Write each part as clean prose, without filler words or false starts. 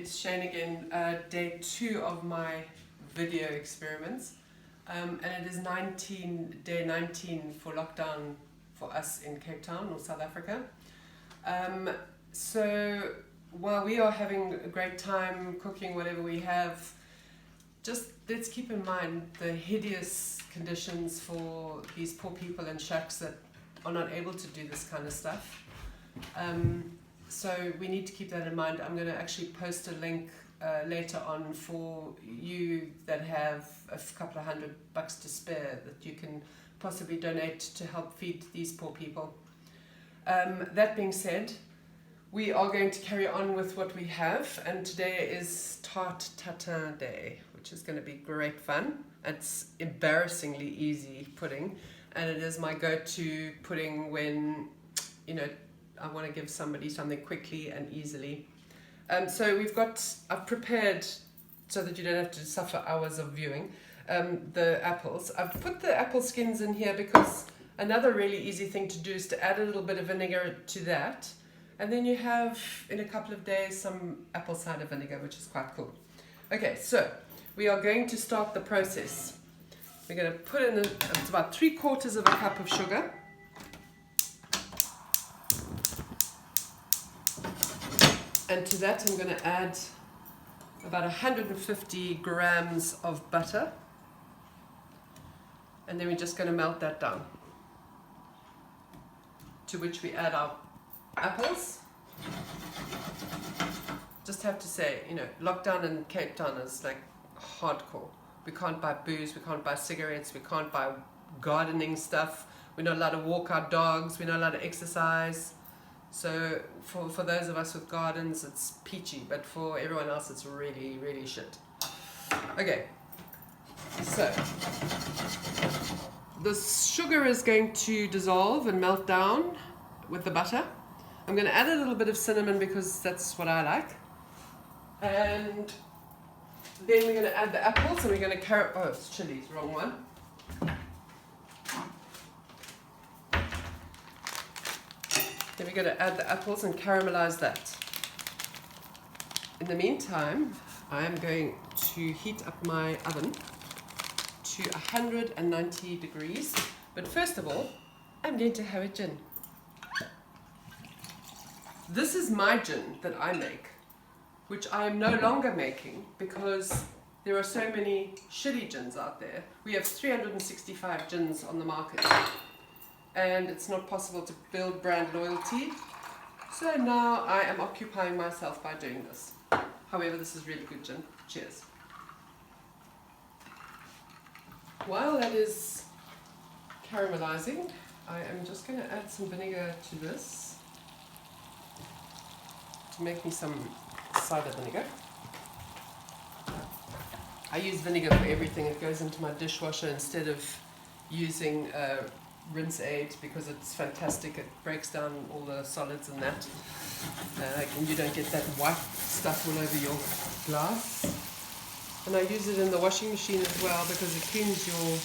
it's Shane again, day 2 of my video experiments, and it is day 19 for lockdown for us in Cape Town or South Africa. So while we are having a great time cooking whatever we have, just let's keep in mind the hideous conditions for these poor people in shacks that are not able to do this kind of stuff. So we need to keep that in mind. I'm going to actually post a link later on for you that have a couple of $100 to spare that you can possibly donate to help feed these poor people. That being said, we are going to carry on with what we have, and today is Tarte Tatin Day, which is going to be great fun. It's embarrassingly easy pudding, and it is my go-to pudding when, you know, I want to give somebody something quickly and easily. So I've prepared, so that you don't have to suffer hours of viewing, the apples. I've put the apple skins in here because another really easy thing to do is to add a little bit of vinegar to that. And then you have, in a couple of days, some apple cider vinegar, which is quite cool. Okay, so we are going to start the process. We're going to put in it's about 3/4 of a cup of sugar. And to that I'm going to add about 150 grams of butter. And then we're just going to melt that down. To which we add our apples. Just have to say, you know, lockdown in Cape Town is like hardcore. We can't buy booze, we can't buy cigarettes, we can't buy gardening stuff. We're not allowed to walk our dogs, we're not allowed to exercise. So for those of us with gardens, it's peachy, but for everyone else, it's really, really shit. Okay, so the sugar is going to dissolve and melt down with the butter. I'm going to add a little bit of cinnamon because that's what I like. And then we're going to add the apples, and we're going to oh, it's chilies, wrong one. Then we're going to add the apples and caramelize that. In the meantime, I am going to heat up my oven to 190 degrees. But first of all, I'm going to have a gin. This is my gin that I make, which I am no longer making because there are so many shitty gins out there. We have 365 gins on the market, and it's not possible to build brand loyalty. So now I am occupying myself by doing this. However, this is really good gin. Cheers. While that is caramelizing, I am just going to add some vinegar to this to make me some cider vinegar. I use vinegar for everything. It goes into my dishwasher instead of using rinse aid because it's fantastic. It breaks down all the solids and that, and you don't get that white stuff all over your glass. And I use it in the washing machine as well because it cleans your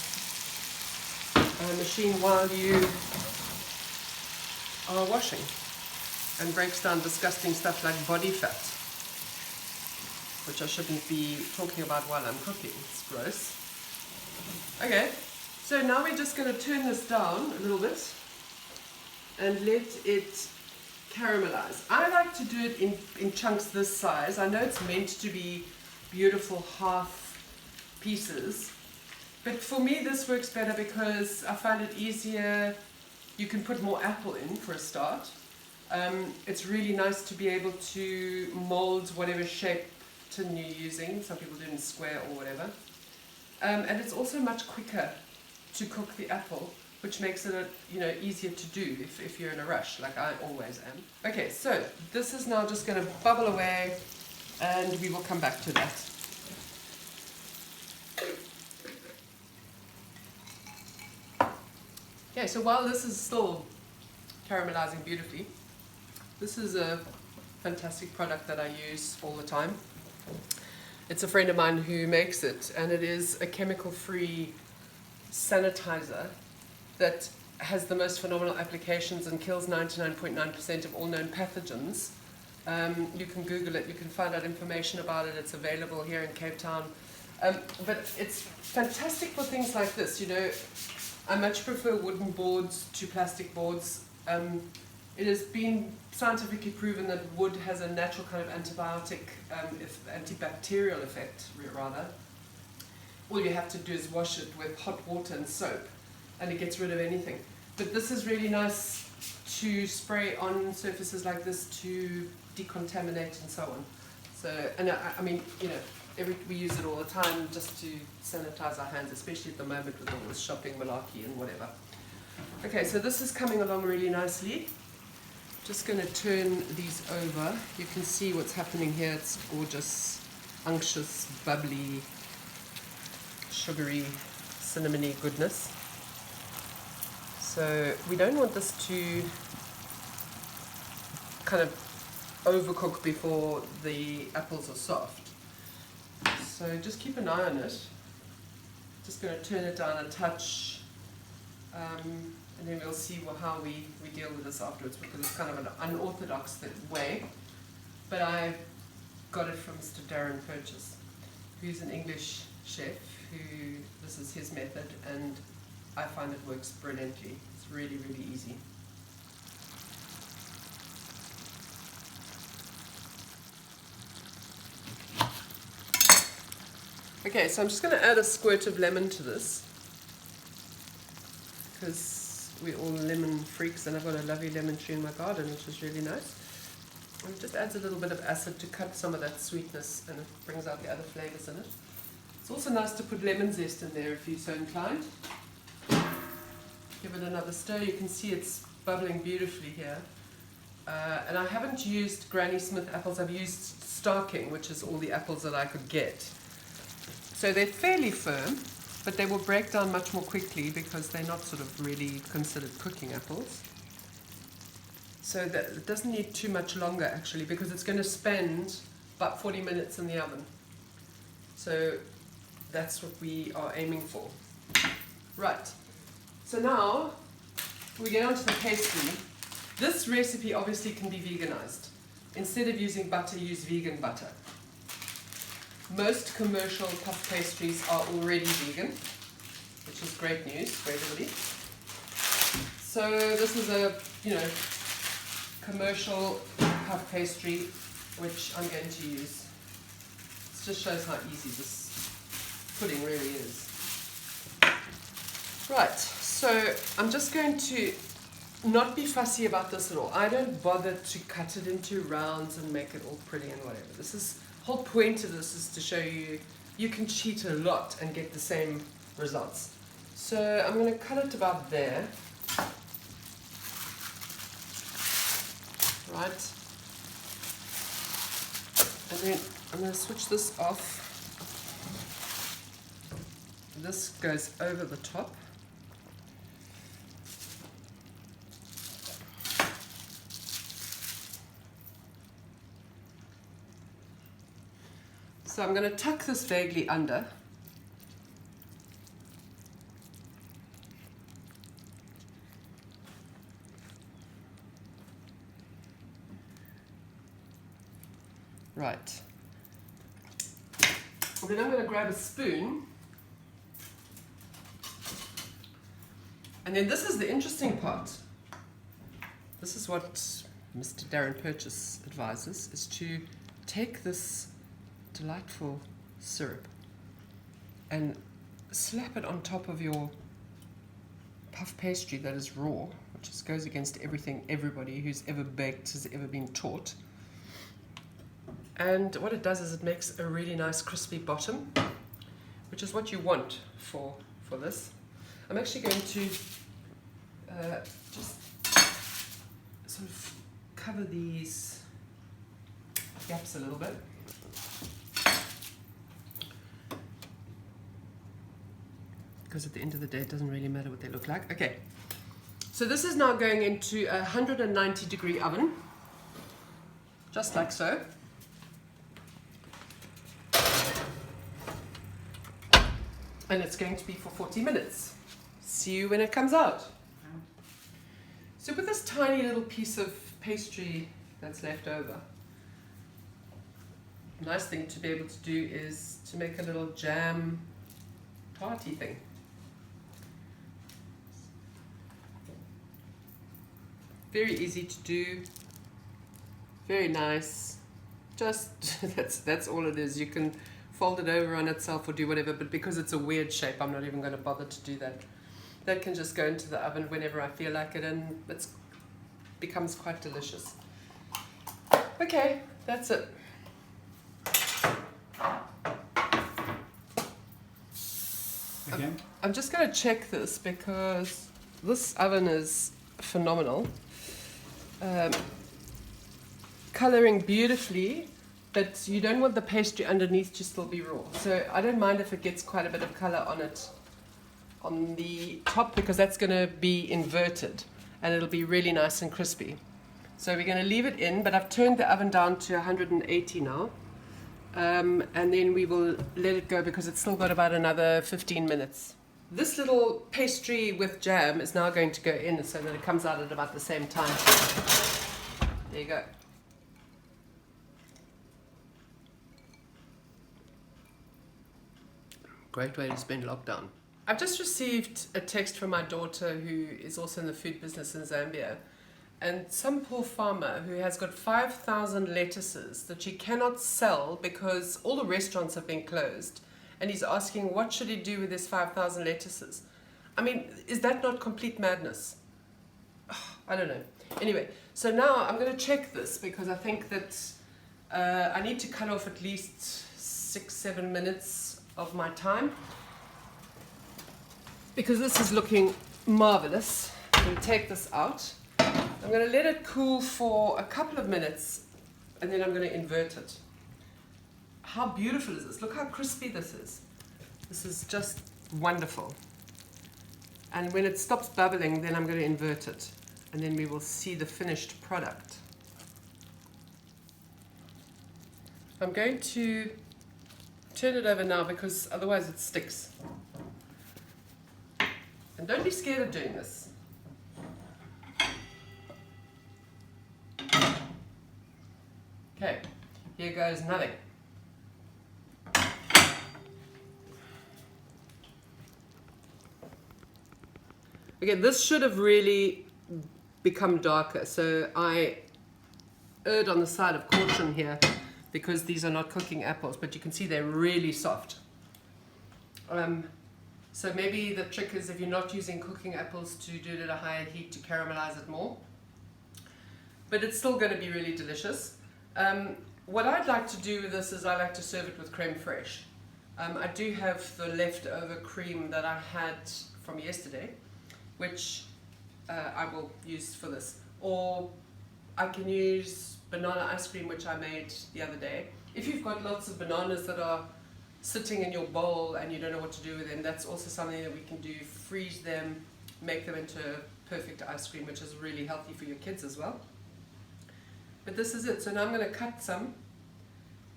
machine while you are washing, and breaks down disgusting stuff like body fat, which I shouldn't be talking about while I'm cooking. It's gross. Okay. So now we're just going to turn this down a little bit and let it caramelize. I like to do it in chunks this size. I know it's meant to be beautiful half pieces, but for me this works better because I find it easier. You can put more apple in for a start. It's really nice to be able to mold whatever shape tin you're using. Some people do it in square or whatever. And it's also much quicker to cook the apple, which makes it easier to do if you're in a rush, like I always am. Okay, so this is now just going to bubble away, and we will come back to that. Okay, so while this is still caramelizing beautifully, this is a fantastic product that I use all the time. It's a friend of mine who makes it, and it is a chemical-free sanitizer that has the most phenomenal applications and kills 99.9% of all known pathogens You can Google it, you can find out information about it, it's available here in Cape Town. But it's fantastic for things like this, you know. I much prefer wooden boards to plastic boards. It has been scientifically proven that wood has a natural kind of antibacterial effect, rather. All you have to do is wash it with hot water and soap, and it gets rid of anything. But this is really nice to spray on surfaces like this to decontaminate and so on. So, and I mean, you know, we use it all the time just to sanitize our hands, especially at the moment with all this shopping malarkey and whatever. Okay, so this is coming along really nicely. Just going to turn these over. You can see what's happening here. It's gorgeous, unctuous, bubbly, sugary, cinnamony goodness. So we don't want this to kind of overcook before the apples are soft. So just keep an eye on it. Just going to turn it down a touch, and then we'll see how we deal with this afterwards, because it's kind of an unorthodox way. But I got it from Mr. Darren Purchase, who's an English chef, this is his method, and I find it works brilliantly. It's really, really easy. Okay, so I'm just going to add a squirt of lemon to this, because we're all lemon freaks, and I've got a lovely lemon tree in my garden, which is really nice. And it just adds a little bit of acid to cut some of that sweetness, and it brings out the other flavours in it. It's also nice to put lemon zest in there if you're so inclined. Give it another stir. You can see it's bubbling beautifully here. And I haven't used Granny Smith apples. I've used Starking, which is all the apples that I could get. So they're fairly firm, but they will break down much more quickly because they're not sort of really considered cooking apples. So that it doesn't need too much longer actually, because it's going to spend about 40 minutes in the oven. So that's what we are aiming for. Right, so now we get on to the pastry. This recipe obviously can be veganized. Instead of using butter, use vegan butter. Most commercial puff pastries are already vegan, which is great news for everybody. So this is a, you know, commercial puff pastry which I'm going to use. It just shows how easy this pudding really is. Right, so I'm just going to not be fussy about this at all. I don't bother to cut it into rounds and make it all pretty and whatever. This is, whole point of this is to show you you can cheat a lot and get the same results. So I'm going to cut it about there. Right. And then I'm going to switch this off. This goes over the top. So I'm going to tuck this vaguely under. Right. And then I'm going to grab a spoon. And then this is the interesting part. This is what Mr. Darren Purchase advises, is to take this delightful syrup and slap it on top of your puff pastry that is raw, which just goes against everything everybody who's ever baked has ever been taught. And what it does is it makes a really nice crispy bottom, which is what you want for this. I'm actually going to just sort of cover these gaps a little bit. Because at the end of the day, it doesn't really matter what they look like. Okay, so this is now going into a 190-degree oven, just like so. And it's going to be for 40 minutes. See you when it comes out. So with this tiny little piece of pastry that's left over, nice thing to be able to do is to make a little jam party thing. Very easy to do, very nice. Just that's all it is. You can fold it over on itself or do whatever, but because it's a weird shape, I'm not even going to bother to do that. That can just go into the oven whenever I feel like it, and it becomes quite delicious. Okay, that's it. Again? I'm just going to check this because this oven is phenomenal. Colouring beautifully, but you don't want the pastry underneath to still be raw. So I don't mind if it gets quite a bit of colour on it on the top, because that's going to be inverted and it'll be really nice and crispy. So we're going to leave it in, but I've turned the oven down to 180 now. And then we will let it go because it's still got about another 15 minutes. This little pastry with jam is now going to go in so that it comes out at about the same time. There you go. Great way to spend lockdown. I've just received a text from my daughter who is also in the food business in Zambia. And some poor farmer who has got 5,000 lettuces that she cannot sell because all the restaurants have been closed. And he's asking, what should he do with his 5,000 lettuces? I mean, is that not complete madness? I don't know. Anyway, so now I'm going to check this because I think that I need to cut off at least 6-7 minutes of my time, because this is looking marvelous. I'm going to take this out. I'm going to let it cool for a couple of minutes and then I'm going to invert it. How beautiful is this? Look how crispy this is. This is just wonderful. And when it stops bubbling, then I'm going to invert it and then we will see the finished product. I'm going to turn it over now because otherwise it sticks. And don't be scared of doing this. Okay, here goes nothing. Okay, this should have really become darker, so I erred on the side of caution here because these are not cooking apples, but you can see they're really soft. So maybe the trick is, if you're not using cooking apples, to do it at a higher heat to caramelize it more. But it's still going to be really delicious. What I'd like to do with this is I like to serve it with creme fraiche. I do have the leftover cream that I had from yesterday, which I will use for this. Or I can use banana ice cream, which I made the other day. If you've got lots of bananas that are sitting in your bowl and you don't know what to do with them, that's also something that we can do. Freeze them, make them into perfect ice cream, which is really healthy for your kids as well. But this is it. So now I'm going to cut some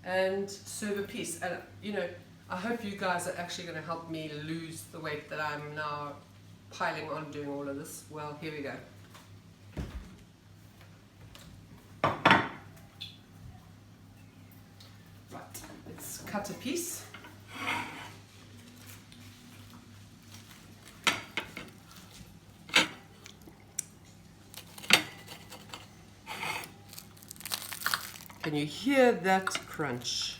and serve a piece. And you know, I hope you guys are actually going to help me lose the weight that I'm now piling on doing all of this. Well, here we go. Right, let's cut a piece. Can you hear that crunch?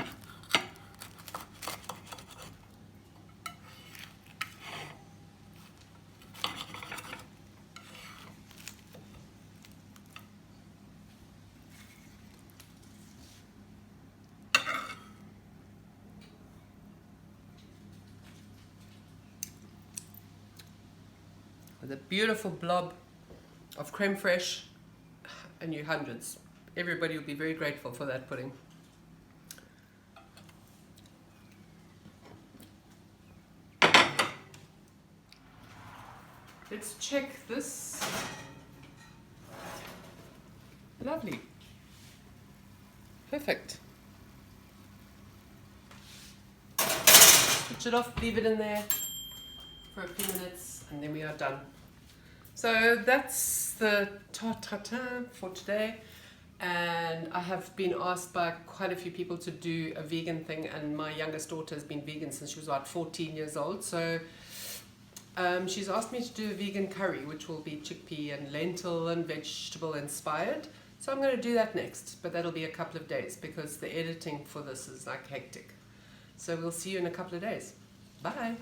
With a beautiful blob of creme fraiche, and you hundreds. Everybody will be very grateful for that pudding. Let's check this. Lovely. Perfect. Switch it off, leave it in there for a few minutes, and then we are done. So that's the Tarte Tatin for today. And I have been asked by quite a few people to do a vegan thing, and my youngest daughter has been vegan since she was about 14 years old. So she's asked me to do a vegan curry, which will be chickpea and lentil and vegetable inspired. So I'm going to do that next, but that'll be a couple of days because the editing for this is like hectic. So we'll see you in a couple of days. Bye.